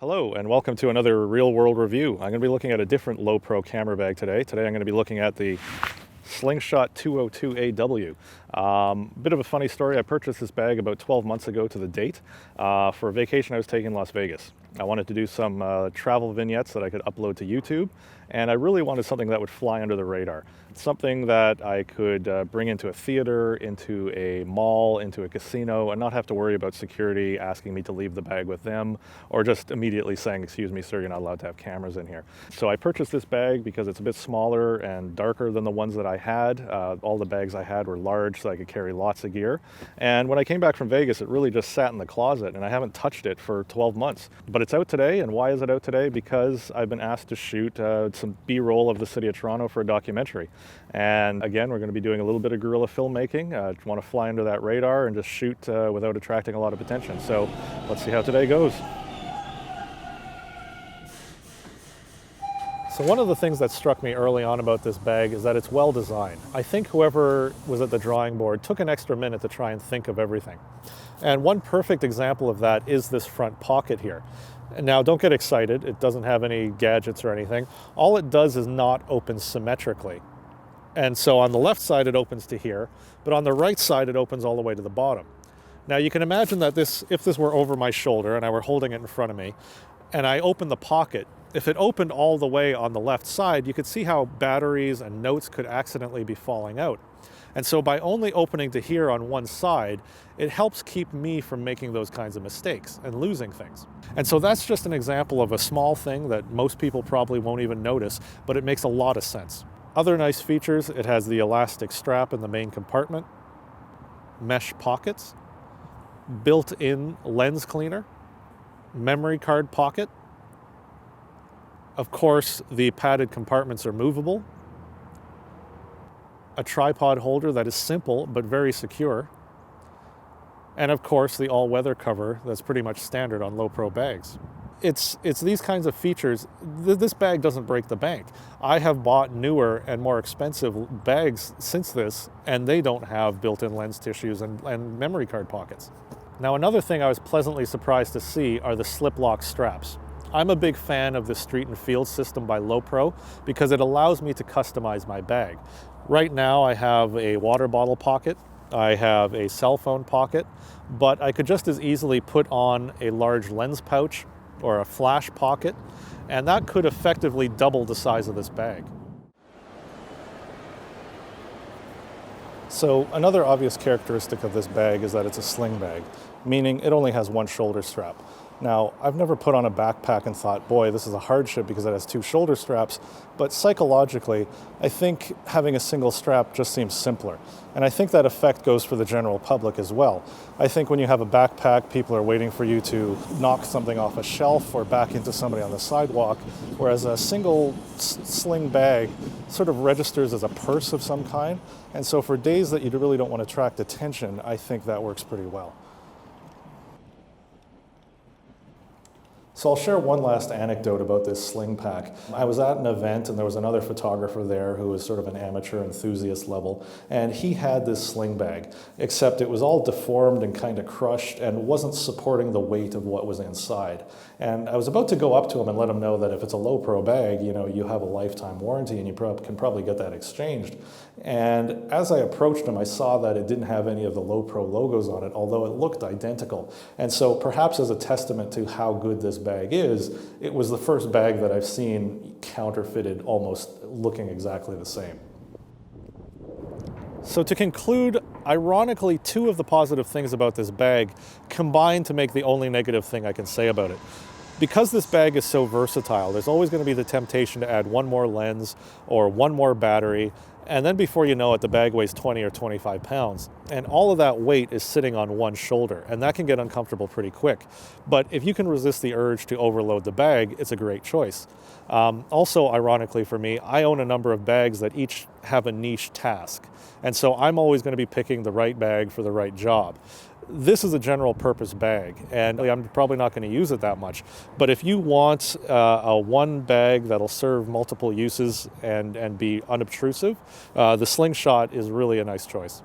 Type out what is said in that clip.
Hello and welcome to another real world review. I'm going to be looking at a different Lowepro camera bag today. Today I'm going to be looking at the Slingshot 202AW. Bit of a funny story. I purchased this bag about 12 months ago to the date for a vacation I was taking in Las Vegas. I wanted to do some travel vignettes that I could upload to YouTube, and I really wanted something that would fly under the radar. Something that I could bring into a theater, into a mall, into a casino, and not have to worry about security asking me to leave the bag with them, or just immediately saying, "Excuse me, sir, you're not allowed to have cameras in here." So I purchased this bag because it's a bit smaller and darker than the ones that I had. All the bags I had were large, so I could carry lots of gear. And when I came back from Vegas, it really just sat in the closet, and I haven't touched it for 12 months. But it's out today, and why is it out today? Because I've been asked to shoot some B-roll of the city of Toronto for a documentary. And again, we're going to be doing a little bit of guerrilla filmmaking. Want to fly under that radar and just shoot without attracting a lot of attention. So let's see how today goes. So one of the things that struck me early on about this bag is that it's well designed. I think whoever was at the drawing board took an extra minute to try and think of everything. And one perfect example of that is this front pocket here. And now don't get excited, it doesn't have any gadgets or anything. All it does is not open symmetrically. And so on the left side it opens to here, but on the right side it opens all the way to the bottom. Now you can imagine that if this were over my shoulder and I were holding it in front of me, and I opened the pocket, if it opened all the way on the left side, you could see how batteries and notes could accidentally be falling out. And so by only opening to here on one side, it helps keep me from making those kinds of mistakes and losing things. And so that's just an example of a small thing that most people probably won't even notice, but it makes a lot of sense. Other nice features, it has the elastic strap in the main compartment, mesh pockets, built-in lens cleaner, memory card pocket. Of course, the padded compartments are movable. A tripod holder that is simple but very secure. And of course, the all-weather cover that's pretty much standard on Lowepro bags. It's these kinds of features. This bag doesn't break the bank. I have bought newer and more expensive bags since this, and they don't have built-in lens tissues and memory card pockets. Now, another thing I was pleasantly surprised to see are the slip-lock straps. I'm a big fan of the Street and Field system by Lowepro because it allows me to customize my bag. Right now I have a water bottle pocket, I have a cell phone pocket, but I could just as easily put on a large lens pouch or a flash pocket, and that could effectively double the size of this bag. So another obvious characteristic of this bag is that it's a sling bag, meaning it only has one shoulder strap. Now, I've never put on a backpack and thought, boy, this is a hardship because it has two shoulder straps, but psychologically, I think having a single strap just seems simpler. And I think that effect goes for the general public as well. I think when you have a backpack, people are waiting for you to knock something off a shelf or back into somebody on the sidewalk, whereas a single sling bag sort of registers as a purse of some kind. And so for days that you really don't want to attract attention, I think that works pretty well. So I'll share one last anecdote about this sling pack. I was at an event and there was another photographer there who was sort of an amateur enthusiast level, and he had this sling bag, except it was all deformed and kind of crushed and wasn't supporting the weight of what was inside. And I was about to go up to him and let him know that if it's a Lowepro bag, you have a lifetime warranty and you can probably get that exchanged. And as I approached him, I saw that it didn't have any of the Lowepro logos on it, although it looked identical. And so perhaps as a testament to how good this bag is, it was the first bag that I've seen counterfeited almost looking exactly the same. So to conclude, ironically, two of the positive things about this bag combine to make the only negative thing I can say about it. Because this bag is so versatile, there's always going to be the temptation to add one more lens or one more battery, and then before you know it, the bag weighs 20 or 25 pounds. And all of that weight is sitting on one shoulder, and that can get uncomfortable pretty quick. But if you can resist the urge to overload the bag, it's a great choice. Also, ironically for me, I own a number of bags that each have a niche task. And so I'm always going to be picking the right bag for the right job. This is a general purpose bag, and I'm probably not going to use it that much. But if you want a one bag that'll serve multiple uses and be unobtrusive, the Slingshot is really a nice choice.